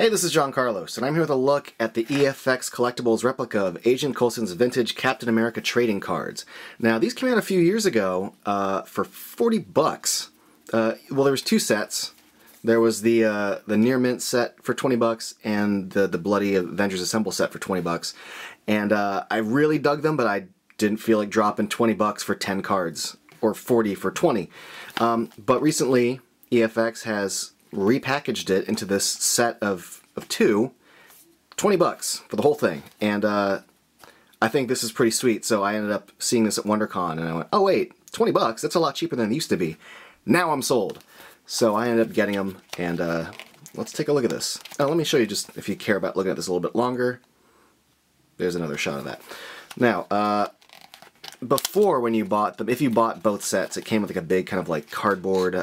Hey, this is John Carlos, and I'm here with a look at the EFX Collectibles replica of Agent Coulson's vintage Captain America trading cards. Now, these came out a few years ago for 40 bucks. Well, there was two sets. There was the near mint set for 20 bucks and the bloody Avengers Assemble set for 20 bucks. And I really dug them, but I didn't feel like dropping 20 bucks for 10 cards or 40 for 20. But recently, EFX has repackaged it into this set of two, 20 bucks for the whole thing. And I think this is pretty sweet, so I ended up seeing this at WonderCon and I went, oh wait, 20 bucks, that's a lot cheaper than it used to be. Now I'm sold. So I ended up getting them, and let's take a look at this. Oh, let me show you, just if you care about looking at this a little bit longer. There's another shot of that. Now, before, when you bought them, if you bought both sets, it came with like a big kind of like cardboard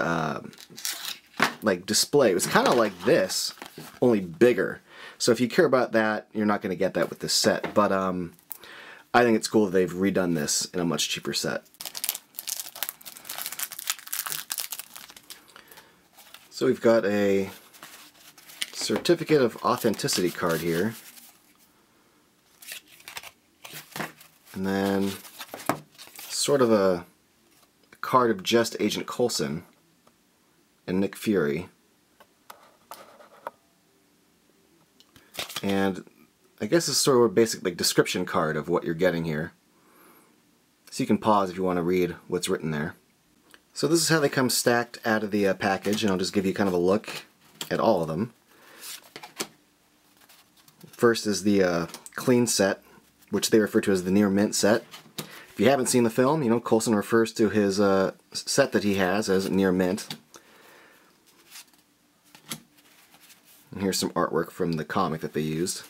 like display. It was kind of like this, only bigger. So if you care about that, you're not going to get that with this set. But I think it's cool that they've redone this in a much cheaper set. So we've got a certificate of authenticity card here. And then sort of a card of just Agent Coulson and Nick Fury. And I guess it's sort of a basic like description card of what you're getting here. So you can pause if you want to read what's written there. So this is how they come stacked out of the package, and I'll just give you kind of a look at all of them. First is the clean set, which they refer to as the near mint set. If you haven't seen the film, you know, Coulson refers to his set that he has as near mint. And here's some artwork from the comic that they used.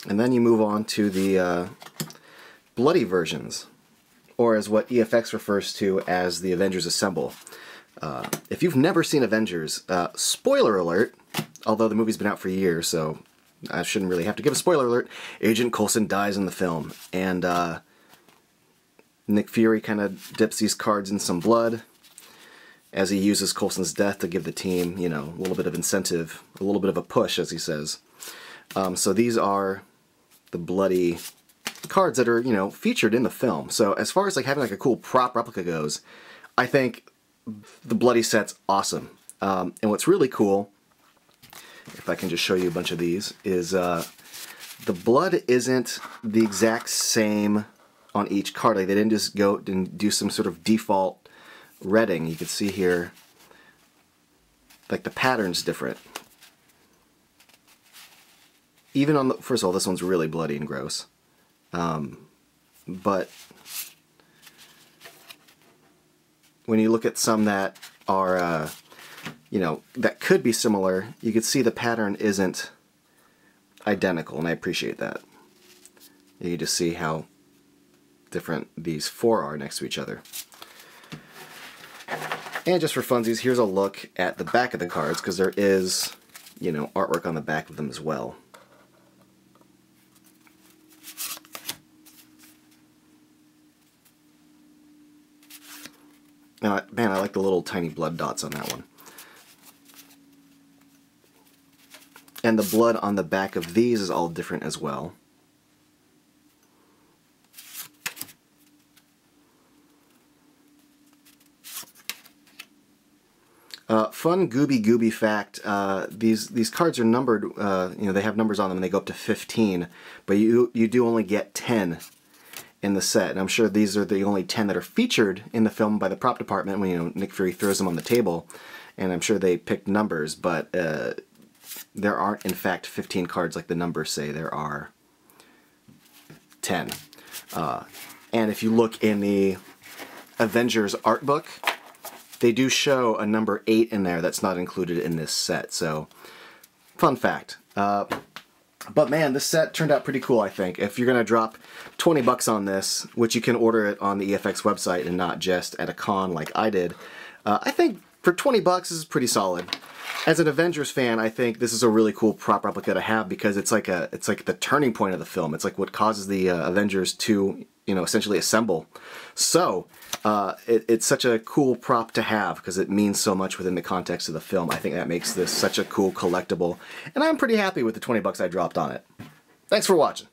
And then you move on to the bloody versions, or as what EFX refers to as the Avengers Assemble. If you've never seen Avengers, spoiler alert, although the movie's been out for years, so I shouldn't really have to give a spoiler alert, Agent Coulson dies in the film, and Nick Fury kind of dips these cards in some blood as he uses Coulson's death to give the team, you know, a little bit of incentive, a little bit of a push, as he says. So these are the bloody cards that are, you know, featured in the film. So as far as like having like a cool prop replica goes, I think the bloody set's awesome. And what's really cool, if I can just show you a bunch of these, is the blood isn't the exact same on each card. Like they didn't just go and do some sort of default redding. You can see here, like the pattern's different. Even on the, first of all, this one's really bloody and gross. But when you look at some that are, you know, that could be similar, you can see the pattern isn't identical, and I appreciate that. You can just see how different these four are next to each other. And just for funsies, here's a look at the back of the cards, because there is, you know, artwork on the back of them as well. Now, man, I like the little tiny blood dots on that one. And the blood on the back of these is all different as well. Fun gooby fact, these cards are numbered, you know, they have numbers on them and they go up to 15, but you do only get 10 in the set, and I'm sure these are the only 10 that are featured in the film by the prop department when, you know, Nick Fury throws them on the table, and I'm sure they picked numbers, but there aren't in fact 15 cards like the numbers say. There are 10. And if you look in the Avengers art book, they do show a number 8 in there that's not included in this set, so fun fact. But man, this set turned out pretty cool, I think. If you're going to drop 20 bucks on this, which you can order it on the EFX website and not just at a con like I did, I think for 20 bucks this is pretty solid. As an Avengers fan, I think this is a really cool prop replica to have because it's like the turning point of the film. It's like what causes the Avengers to, you know, essentially assemble. So it's such a cool prop to have because it means so much within the context of the film. I think that makes this such a cool collectible, and I'm pretty happy with the 20 bucks I dropped on it. Thanks for watching.